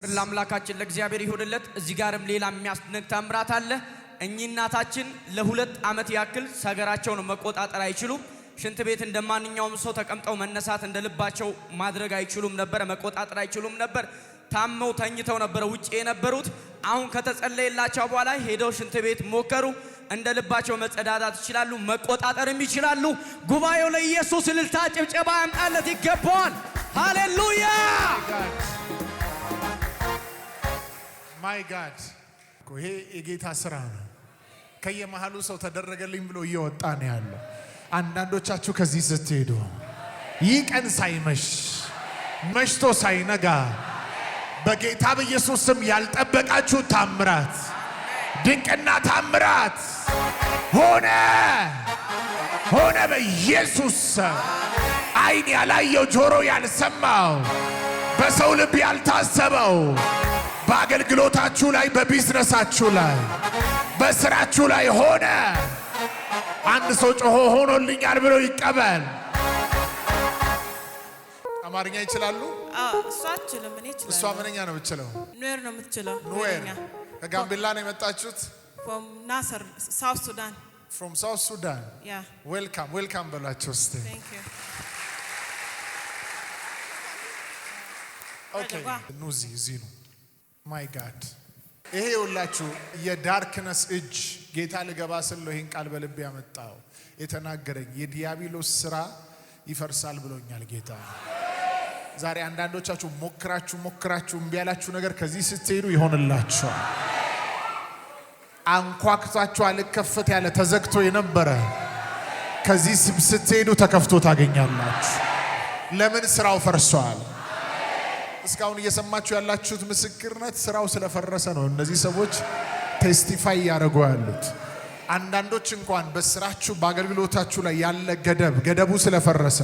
ለአምላካችን ለእግዚአብሔር ይሁንለት። እዚህ ጋርም ሌላ የሚያስደንቅ ተአምራት አለ። እኚህ እናታችን ለ2 ዓመት ያክል ሰገራቸውን መቆጣጠር አይችሉም። ሽንት ቤት እንደማንኛውም ሰው ተቀምጠው መነሳት እንደልባቸው ማድረግ አይችሉም ነበር፣ መቆጣጠር አይችሉም ነበር። ታመው ተኝተው ነበር ውጪ የነበሩት። አሁን ከተጸለየላቸው በኋላ ሄደው ሽንት ቤት ሞከሩ። እንደልባቸው መጸዳዳት ይችላሉ፣ መቆጣጠርም ይችላሉ። ጉባኤው ለኢየሱስ እልልታ ጭብጨባ ያምጣለት ይገባዋል። ሃሌሉያ! ማይ ጋድ ይሄ የጌታ ስራ ነው። ከየመሃሉ ሰው ተደረገልኝ ብሎ እየወጣ ነው ያለው። አንዳንዶቻችሁ ከዚህ ስትሄዱ ይህ ቀን ሳይመሽ መሽቶ ሳይነጋ በጌታ በኢየሱስ ስም ያልጠበቃችሁ ታምራት፣ ድንቅና ታምራት ሆነ በኢየሱስ አይን ያላየው ጆሮ ያልሰማው በሰው ልብ ያልታሰበው በአገልግሎታችሁ ላይ በቢዝነሳችሁ ላይ በስራችሁ ላይ ሆነ። አንድ ሰው ጮሆ ሆኖልኛል ብሎ ይቀበል። አማርኛ ይችላሉ? እሷ አትችልም፣ እኔ እችላለሁ። እሷ ምንኛ ነው የምትችለው? ኑዌር ነው የምትችለው። ኑዌር ከጋምቤላ ነው የመጣችሁት? from Nasser, South Sudan. from South Sudan. Yeah. welcome በላችሁ እስቲ። Thank you. Okay. ኑዚ እዚህ ነው። ማይ ጋድ ይሄ ሁላችሁ የዳርክነስ እጅ ጌታ ልገባ ስለ ይሄን ቃል በልብ ያመጣው የተናገረኝ የዲያብሎስ ስራ ይፈርሳል ብሎኛል ጌታ። ዛሬ አንዳንዶቻችሁ ሞክራችሁ እምቢ ያላችሁ ነገር ከዚህ ስትሄዱ ይሆንላችሁ። አንኳክታችሁ አልከፈት ያለ ተዘግቶ የነበረ ከዚህ ስትሄዱ ተከፍቶ ታገኛላችሁ። ለምን? ስራው ፈርሷል። እስካሁን እየሰማችሁ ያላችሁት ምስክርነት ስራው ስለፈረሰ ነው። እነዚህ ሰዎች ቴስቲፋይ ያደርጉ ያሉት። አንዳንዶች እንኳን በስራችሁ በአገልግሎታችሁ ላይ ያለ ገደቡ ስለፈረሰ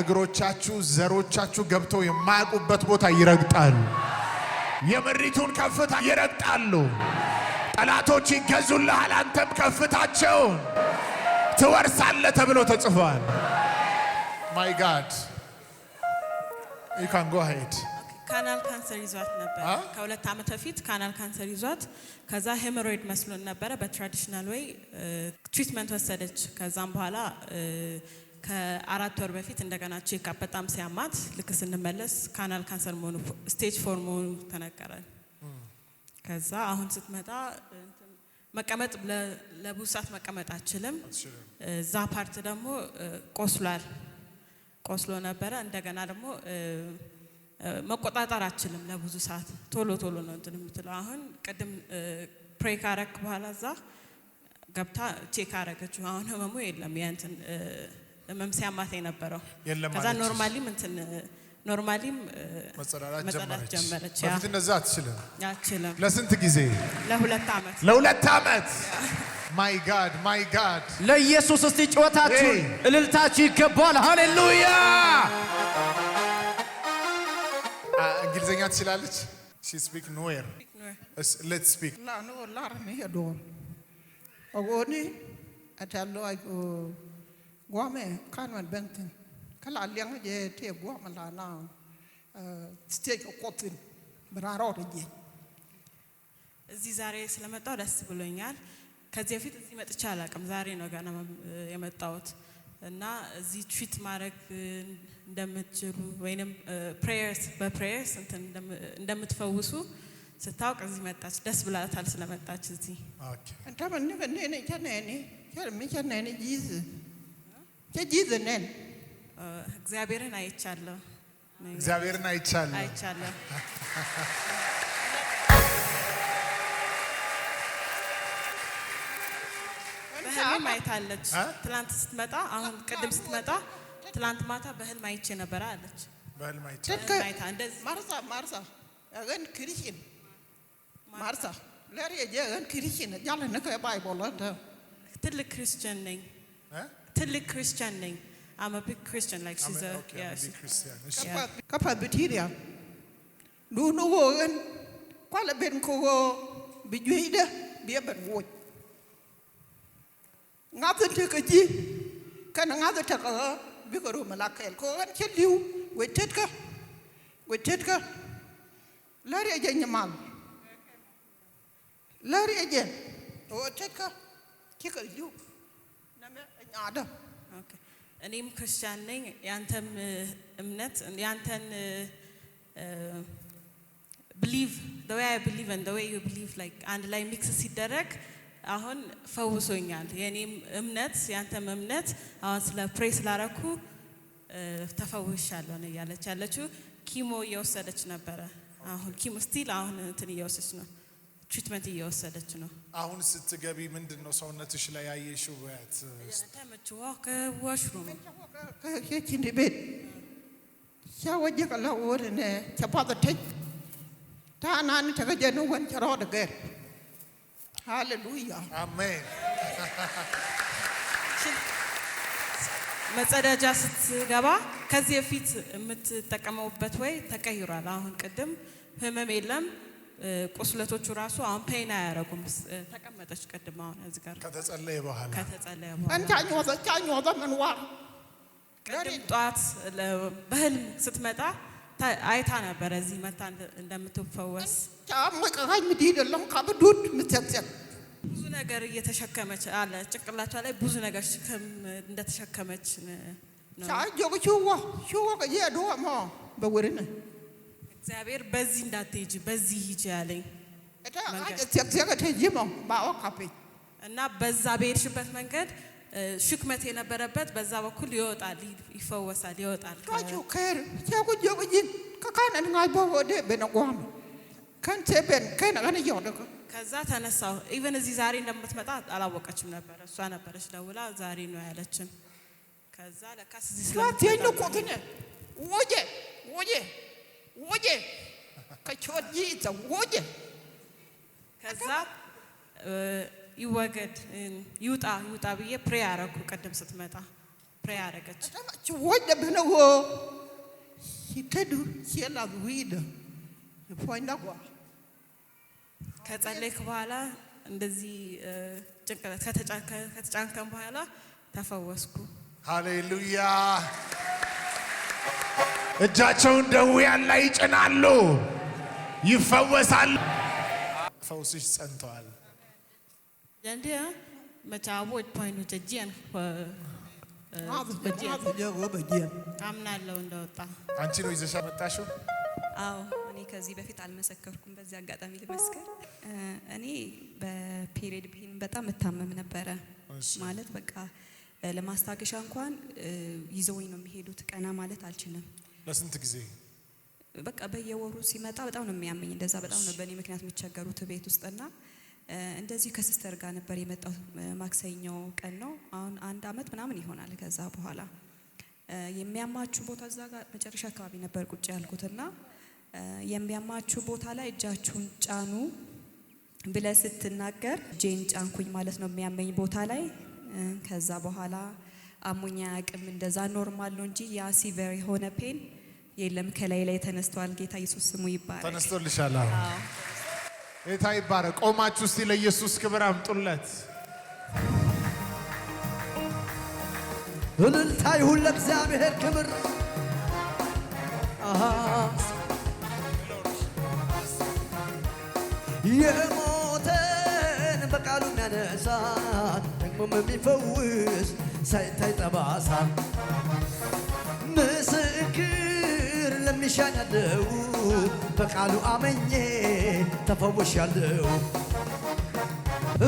እግሮቻችሁ ዘሮቻችሁ ገብተው የማያውቁበት ቦታ ይረግጣሉ። የምድሪቱን ከፍታ ይረግጣሉ። ጠላቶች ይገዙልሃል፣ አንተም ከፍታቸውን ትወርሳለህ ተብሎ ተጽፏል። ማይ ጋድ you can go ahead. ካናል ካንሰር ይዟት ነበር። ከ2 ዓመት በፊት ካናል ካንሰር ይዟት ከዛ ሄሞሮይድ መስሎን ነበር። በትራዲሽናል ወይ ትሪትመንት ወሰደች። ከዛም በኋላ ከ4 ወር በፊት እንደገና ቼክ አፕ በጣም ሲያማት ልክ ስንመለስ ካናል ካንሰር መሆኑ ስቴጅ 4 መሆኑ ተነገረን። ከዛ አሁን ስትመጣ መቀመጥ ለቡሳት መቀመጥ አትችልም። እዛ ፓርት ደግሞ ቆስሎ ነበረ። እንደገና ደግሞ መቆጣጠር አትችልም ለብዙ ሰዓት ቶሎ ነው እንትን የምትለው። አሁን ቅድም ፕሬይ ካረክ በኋላ እዛ ገብታ ቼክ አረገችው። አሁን ህመሙ የለም። ያንተን ህመም ሲያማት የነበረው ከዛ ኖርማሊም መጸዳዳት ጀመረች። በፊት እንደዛ አትችልም። ለስንት ጊዜ? ለ2 ዓመት። ማይ ጋድ ለኢየሱስ እስቲ ጮታችሁ እልልታችሁ ይገባል። ሃሌሉያ! እንግሊዘኛ ትችላለች? she speak nowhere. let's speak. no lar ni hedon ogoni atalo ay gwame kanwan benten kala liang je te gwama la na stage kotin braro de እዚህ ዛሬ ስለመጣው ደስ ብሎኛል። ከዚህ በፊት እዚህ መጥቻ አላውቅም። ዛሬ ነው ገና የመጣሁት እና እዚህ ትሪት ማድረግ እንደምትችሉ ወይንም በፕሬየርስ እንደምትፈውሱ ስታውቅ እዚህ መጣች። ደስ ብላታል ስለመጣች እዚህ። ኦኬ እንታ በእኔ ከነኔ ጂዝ ነን እግዚአብሔርን አይቻለሁ። በህልም አይታለች። ትላንት ስትመጣ አሁን ቅድም ስትመጣ ትላንት ማታ በህልም አይቼ ነበር አለች። በህልም አይቼ እንደዚህ ማርሳ ያገን ክሪስቲን ማርሳ ለሪ ያገን ክሪስቲን ያለ ነከ ባይቦል አንተ ትልቅ ክርስቲያን ነኝ። I'm a big Christian, like she's a big Christian. Kapa bitiria nu wogen kwala ben ko bijuida biya ben wo ngata tekaji kana ngata taka bigoro malakel ko an cheliu wetetka ለሪጀኝ ማል ለሪጀኝ ወተካ ኪከዩ ነመ አዳ ኦኬ እኔም ክርስቲያን ነኝ ያንተም እምነት ያንተን believe the way I believe and the way you believe like and like mix ሲደረግ አሁን ፈውሶኛል የኔም እምነት ያንተም እምነት አሁን ስለ ፕሬስ ላረኩ ተፈውሻለሁ ነው ያለችው ኪሞ እየወሰደች ነበረ አሁን ኪሞ ስቲል አሁን እንትን እየወሰደች ነው ትሪትመንት እየወሰደች ነው አሁን ስትገቢ ምንድነው ሰውነትሽ ላይ ያየሽው ወያት ተመችዋ ከዋሽሩም ከኪንዲ ቤት ሻወጀ ከላው ወርነ ተባተች ታናን ተገጀኑ ወንቸሮ ደገር ሃሌሉያ አሜን መጸዳጃ ስትገባ ከዚህ በፊት የምትጠቀመውበት ወይ ተቀይሯል አሁን ቅድም ህመም የለም ቁስለቶቹ ራሱ አሁን ፔን አያረጉም ተቀመጠች ቅድም አሁን እዚህ ጋር ከተጸለየ በኋላ አንታኝ ወደ ምንዋ ቅድም ጧት በህልም ስትመጣ አይታ ነበር እዚህ መታ እንደምትፈወስ ታምቀኝ ምዲደለም ካብዱድ ምትሰጥ ብዙ ነገር እየተሸከመች አለ ጭቅላቷ ላይ ብዙ ነገር እንደተሸከመች ነው ሳጆ ሹዋ ከየዶማ በወርነ እግዚአብሔር በዚህ እንዳትሄጂ በዚህ ሂጂ ያለኝ እና በዛ በሄድሽበት መንገድ ሽክመት የነበረበት በዛ በኩል ይወጣል ይፈወሳል ይወጣል ታጁ ከር ያጉጆግጂን ከካነን ጋይቦወደ በነቋም ከንቴበን ከነገን ይወደක ከዛ ተነሳው ኢቭን እዚህ ዛሬ እንደምትመጣ አላወቀችም ነበር እሷ ነበረች ደውላ ዛሬ ነው ያለችን ከዛ ለካስ እዚህ ስለተኝ ቆከነ ወጄ ከቾጂ ዘወጄ ከዛ ይወገድ ይውጣ ብዬ ፕሬ አረኩ ቀደም ስትመጣ ፕሬ አረገች ወጄ በነው ይተዱ ሲላ ዊድ ይፎይናጓ ከጸለይክ በኋላ እንደዚህ ጭንቅላት ከተጫንከም በኋላ ተፈወስኩ ሃሌሉያ እጃቸውን ደውያን ላይ ይጭናሉ ይፈወሳል ፈውስሽ ጸንቷል እንዴ መቻቦ ፖይንቱ ጀጂያን አምናለሁ እንደወጣ አንቺ ነው ይዘሻ መጣሽው አዎ እኔ ከዚህ በፊት አልመሰከርኩም በዚህ አጋጣሚ ልመስከር እኔ በፔሪድ ቢን በጣም መታመም ነበረ ማለት በቃ ለማስታገሻ እንኳን ይዘውኝ ነው የሚሄዱት ቀና ማለት አልችልም ለስንት ጊዜ በቃ በየወሩ ሲመጣ በጣም ነው የሚያመኝ እንደዛ በጣም ነው በእኔ ምክንያት የሚቸገሩት ቤት ውስጥና እንደዚህ ከሲስተር ጋር ነበር የመጣው ማክሰኞ ቀን ነው አሁን 1 አመት ምናምን ይሆናል ከዛ በኋላ የሚያማችሁ ቦታ እዛ ጋር መጨረሻ አካባቢ ነበር ቁጭ ያልኩትና የሚያማችሁ ቦታ ላይ እጃችሁን ጫኑ ብለ ስትናገር ጄን ጫንኩኝ ማለት ነው የሚያመኝ ቦታ ላይ ከዛ በኋላ አሙኛ አቅም እንደዛ ኖርማል ነው እንጂ ያ ሲቨር የሆነ ፔን የለም ከላይ ላይ ተነስቷል ጌታ ኢየሱስ ስሙ ይባረክ ተነስቶልሻል ጌታ ይባረክ ቆማችሁ እስቲ ለኢየሱስ ክብር አምጡለት እልልታ ይሁን ለእግዚአብሔር ክብር የሞተን በቃሉ የሚያነሳ ደግሞም የሚፈውስ ሳይታይ ጠባሳ ምስክር ለሚሻኝ ያለው በቃሉ አመኜ ተፈውሻለሁ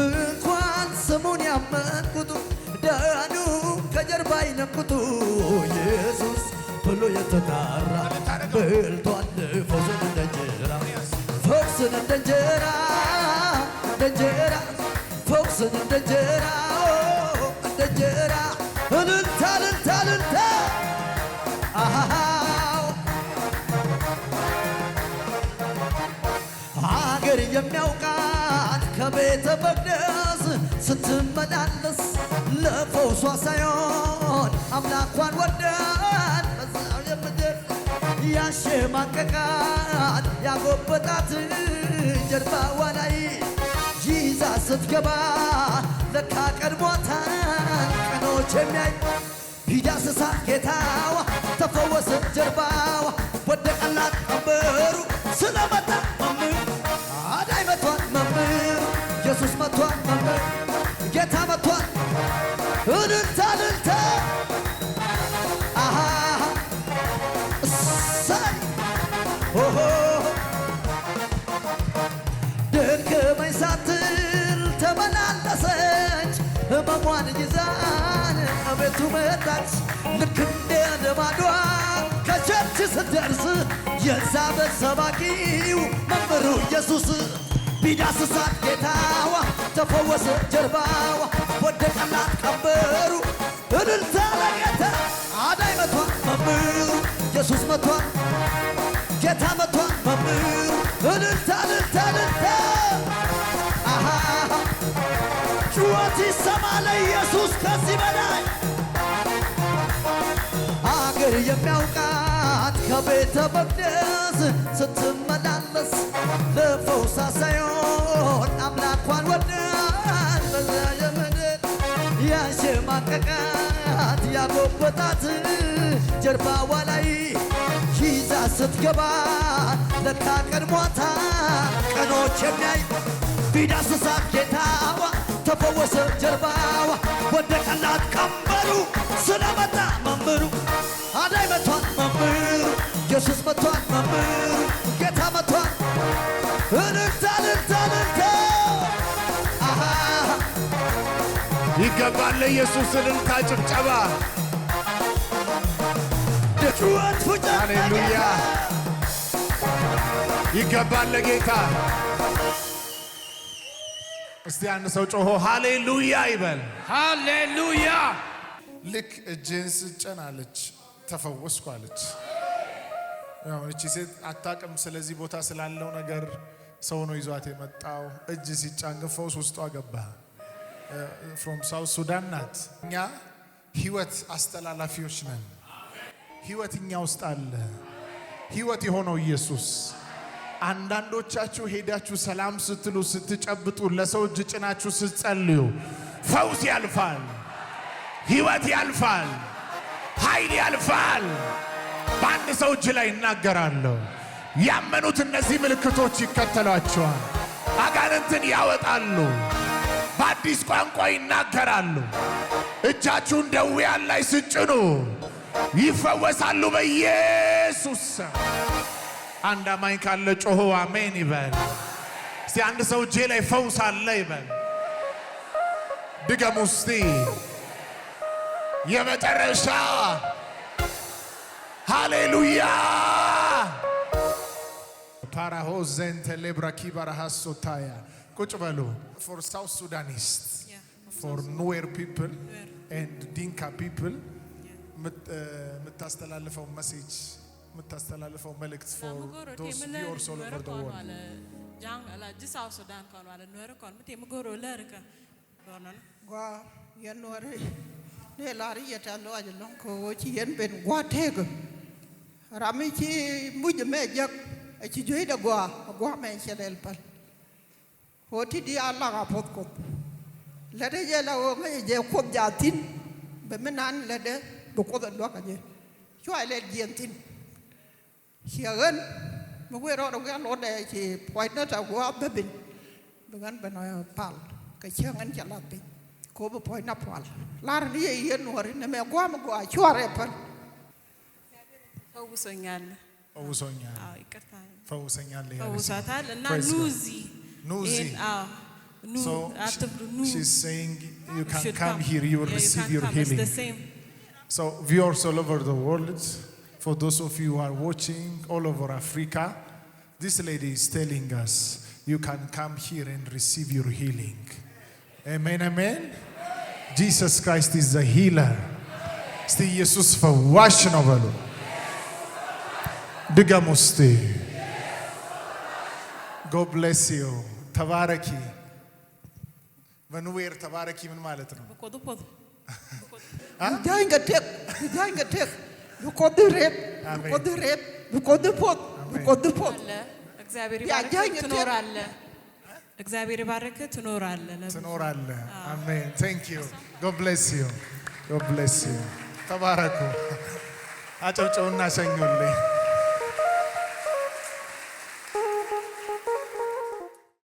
እንኳን ስሙን ያመንኩት ዳኑ ከጀርባ ይነኩቱ ኢየሱስ ብሎ የተጣራ በልቷል ፈውስን እንደ እንጀራ ፈውስን እንደ እንጀራ ፈውስን እንደ እንጀራ እንደ እንጀራ እልልታ ሀገር የሚያውቃት ከቤተ መቅደስ ስትመላለስ ለፈውሷ ሳይሆን አምላኳን ወዳት በዛው የምድር ያሸማቀቃት ያጎበጣት ጀርባዋ ላይ ይዛ ስትገባ ለካ ቀድሟታል ቀኖች የሚያይ ቢዳስሳ ጌታዋ ተፈወሰ ጀርባዋ ወደቀላት ቀንበሩ ስለመጣ ሰሟን ይዛን እቤቱ መጣች ልክ እንደ ልማዷ ከቸርች ስትደርስ የዛ በሰባኪው መምህሩ ኢየሱስ ቢዳስሳት ጌታዋ ተፈወሰ ጀርባዋ ወደቀላት ቀንበሩ እልልታ ለጌታ አዳይ መቷል መምህሩ ኢየሱስ መቷል ጌታ መቷል መምህሩ እልልታ እልልታ እልልታ አሃ ጩኸት ይሰማ ለኢየሱስ ከዚህ በላይ አገር የሚያውቃት ከቤተ መቅደስ ስትመላለስ ለፈውሳ ሳይሆን አምላኳን ወዳት በዚያ የምድር ያሸማቀቃት ያጎበጣት ጀርባዋ ላይ ይዛ ስትገባ ለካ ቀድሟታ ቀኖች የሚያይ ቢዳስሳት ጌታዋ ተፈወሰ ጀርባዋ ወደቀላት ቀንበሩ ስለመጣ መምህሩ አዳይ መቷል መምህሩ ኢየሱስ መቷል መምህሩ ጌታ መቷል እልልታ እልልታ እልልታ አሃ ይገባል ለኢየሱስ እልልታ ጭብጨባ ጩኸት ፉጨት ሃሌሉያ ይገባል ለጌታ እስቲ አንድ ሰው ጮሆ ሃሌሉያ ይበል ሃሌሉያ። ልክ እጄን ስጭን አለች ተፈወስኩ አለች ያው እቺ ሴት አታውቅም ስለዚህ ቦታ ስላለው ነገር ሰው ነው ይዟት የመጣው እጅ ሲጫን ግን ፈውስ ውስጧ ገባ ፍሮም ሳውት ሱዳን ናት እኛ ህይወት አስተላላፊዎች ነን ህይወት እኛ ውስጥ አለ ህይወት የሆነው ኢየሱስ አንዳንዶቻችሁ ሄዳችሁ ሰላም ስትሉ ስትጨብጡ ለሰው እጅ ጭናችሁ ስትጸልዩ ፈውስ ያልፋል ህይወት ያልፋል ኃይል ያልፋል በአንድ ሰው እጅ ላይ እናገራለሁ ያመኑት እነዚህ ምልክቶች ይከተሏቸዋል አጋንንትን ያወጣሉ በአዲስ ቋንቋ ይናገራሉ እጃችሁን ደዌያን ላይ ስጭኑ ይፈወሳሉ በኢየሱስ አንድ አማኝ ካለ ጮሆ አሜን ይበል እስቲ አንድ ሰው እጄ ላይ ፈውስ አለ ይበል ድገሙ እስቲ የመጨረሻ ሃሌሉያ ፓራሆዘንተ ሌብራኪ ባራሃሶታያ ቁጭ በሉ for South Sudanese for Nuer people and Dinka people የምታስተላልፈው ሜሴጅ የምታስተላልፈው መልእክት for those viewers all over the world ጃን አላጅ ሳውት ሱዳን ኮን ዋለ ኑር ኮን ምት የምጎሮ ለርከ ዶናን ጓ የኖር ኔላሪ የታለው አይደለም ኮቺ የን በን ጓቴግ ራሚቺ ሙጅ መጀክ እቺ ጆይ ደጓ ጓ መንሸለልパል ሆቲ ዲ አላ ጋፖትኮት ለደየ ለወገ የኮብ ጃቲን በመናን ለደ በቆደ ሎካጀ ቹአለ ዲንቲን ሂያገን መጎሮ ደጋ ሎደ እቺ ፖይንት ታጓ በብን በጋን በና ፓል ከቸንገን ቻላቴ ኮብ ፖይና ፓል ላርኒ የኖር ነመጓ መጓ ቹአሬፐል ፈውሶኛል ፈውሶኛል አዎ ይቅርታ ፈውሶኛል ፈውሳታል እና ኑዚ አዎ So she's saying you can come here, you will receive your healing. So viewers all over the world, for those of you who are watching all over Africa, this lady is telling us you can come here and receive your healing. Amen, amen. Jesus Christ is the healer. Still Jesus ፈዋሽ ነው በሉ ድገሙ እስቲ God bless you. ተባረኪ በኑዌር ተባረኪ ምን ማለት ነው በቆዱፖት ጃንገቴክ በቆድሬት በቆድፖት አለ እግዚአብሔር ይባርክ ትኖራለ እግዚአብሔር ይባርክ ትኖራለ አሜን thank you God bless you ተባረኩ አጨብጨውና ሸኙልኝ